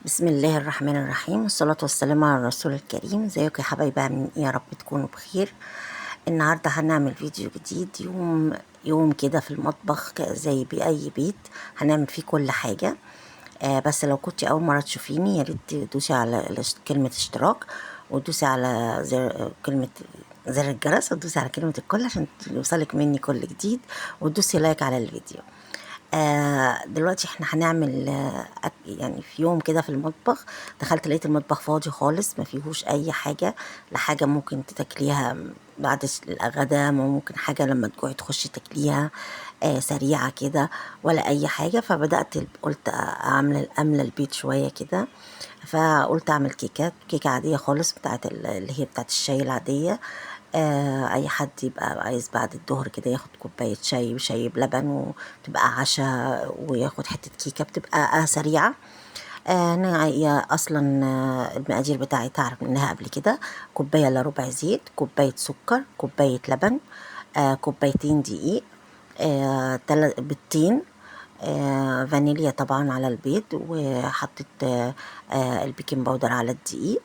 بسم الله الرحمن الرحيم، والصلاة والسلام على الرسول الكريم. ازيكم يا حبايبي؟ عاملين ايه؟ يا رب تكونوا بخير. النهارده هنعمل فيديو جديد، يوم كده في المطبخ زي بأي بيت. هنعمل فيه كل حاجة. بس لو كنت أول مرة تشوفيني يا ريت تدوسي على كلمة اشتراك، وتدوسي على كلمة زر الجرس، وتدوسي على كلمة الكل عشان يوصلك مني كل جديد، وتدوسي لايك على الفيديو. دلوقتي احنا هنعمل يعني في يوم كده في المطبخ. دخلت لقيت المطبخ فاضي خالص، ما فيهوش اي حاجة. لا حاجة ممكن تاكليها بعد الغدا، ممكن حاجة لما تجوعي تخشي تاكليها سريعة كده، ولا اي حاجة. فبدأت قلت املى البيت شوية كده. فقلت اعمل كيكة عادية خالص، بتاعت اللي هي بتاعت الشاي العادية. اي حد يبقى عايز بعد الظهر كده ياخد كوباية شاي وشاي بلبن، وتبقى عشاء، وياخد حتة كيكة بتبقى سريعة. أنا هي أصلا المقادير بتاعي تعرف منها قبل كده: كوباية إلا ربع زيت، كوباية سكر، كوباية لبن، كوبايتين دقيق، بيضتين، فانيليا طبعا على البيض، وحطيت البيكنج باودر على الدقيق،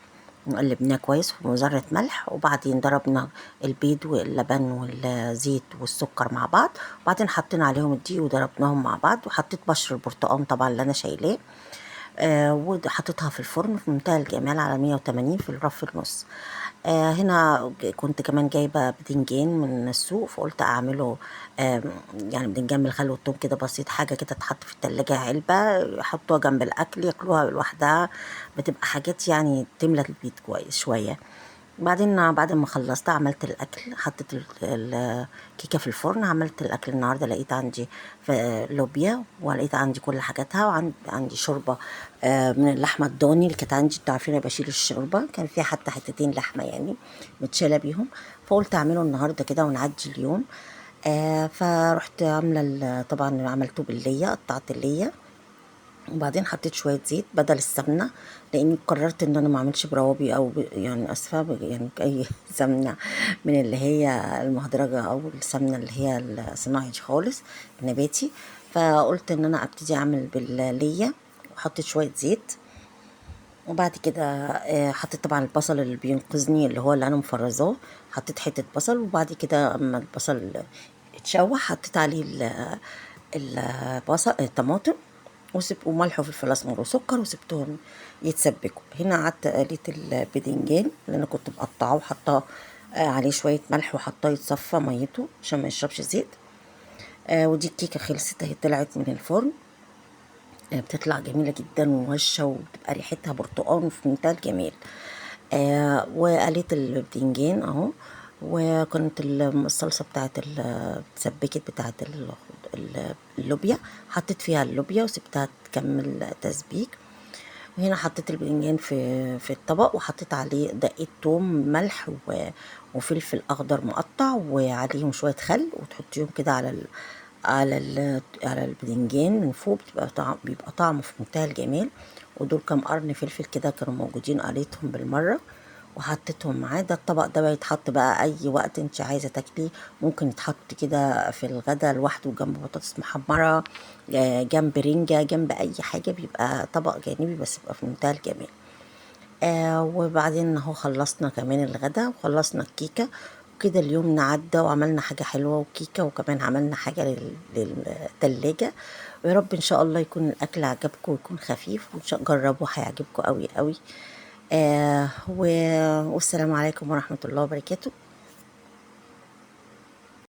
وقلبناه كويس وذرة ملح، وبعدين ضربنا البيض واللبن والزيت والسكر مع بعض، وبعدين حطينا عليهم الدقيق وضربناهم مع بعض، وحطيت بشر البرتقال طبعا اللي انا شايلاه. وحطيتها في الفرن في منتهى الجمال على 180 في الرف النص. هنا كنت كمان جايبة بدنجان من السوق، فقلت أعمله يعني بدنجان من الخل والثوم كده بسيط، حاجة كده تحط في التلاجة علبة، يحطوها جنب الأكل ياكلوها لوحدها. بتبقى حاجات يعني تملى البيت كويس شوية. بعدين بعد ما خلصت عملت الاكل، حطيت الكيكه في الفرن. عملت الاكل النهارده، لقيت عندي لوبيا، ولقيت عندي كل حاجاتها، وعندي شوربه من اللحمه الضاني اللي كانت عندي. انتوا عارفين انا بشيل الشوربه، كان فيها حتى حتتين لحمه يعني متشاله بيهم. فقلت اعمله النهارده كده ونعدي اليوم. فرحت عامله طبعا عملته بالليه، قطعت الليه، وبعدين حطيت شويه زيت بدل السمنه، لاني قررت ان انا ما اعملش بروابي او يعني اسفه يعني باي سمنه من اللي هي المهدرجه، او السمنه اللي هي الصناعي خالص النباتي. فقلت ان انا ابتدي اعمل بالليه، وحطيت شويه زيت. وبعد كده حطيت طبعا البصل اللي بينقذني، اللي هو اللي انا مفرزاه. حطيت حته بصل، وبعد كده اما البصل اتشوح حطيت عليه البصل الطماطم، وملح وفلفل اسمر وسكر، وسبتهم يتسبكوا. هنا قعدت قليت البدنجان اللي انا كنت مقطعه وحطاه عليه شويه ملح، وحطاه يتصفى ميته عشان ما يشربش زيت. ودي الكيكه خلصت اهي، طلعت من الفرن. بتطلع جميله جدا وهشه، وبتبقى ريحتها برتقال في منتهى الجمال. وقليت البتنجان اهو. وكانت الصلصه بتاعت اتسبكت بتاعت اللوبيا. حطيت فيها اللوبيا وسبتها تكمل تسبيك. وهنا حطيت الباذنجان في الطبق، وحطيت عليه دقيق توم، ملح وفلفل اخضر مقطع، وعليهم شويه خل، وتحطيهم كده على الباذنجان من فوق. بيبقى طعمه في منتهى الجمال. ودول كام قرن فلفل كده كانوا موجودين، قريتهم بالمره وحطيتهم معاه. ده الطبق ده بقى يتحط بقى اي وقت انت عايزه تاكليه. ممكن يتحط كده في الغدا لوحده جنب بطاطس محمره، جنب رنجه، جنب اي حاجه، بيبقى طبق جانبي بس بيبقى في منتهى الجمال. وبعدين اهو خلصنا كمان الغدا وخلصنا الكيكه، وكده اليوم نعدى وعملنا حاجه حلوه وكيكه، وكمان عملنا حاجه للتلاجة. ويا رب ان شاء الله يكون الاكل عجبكم ويكون خفيف، وجربوا هيعجبكم قوي قوي. والسلام عليكم ورحمة الله وبركاته.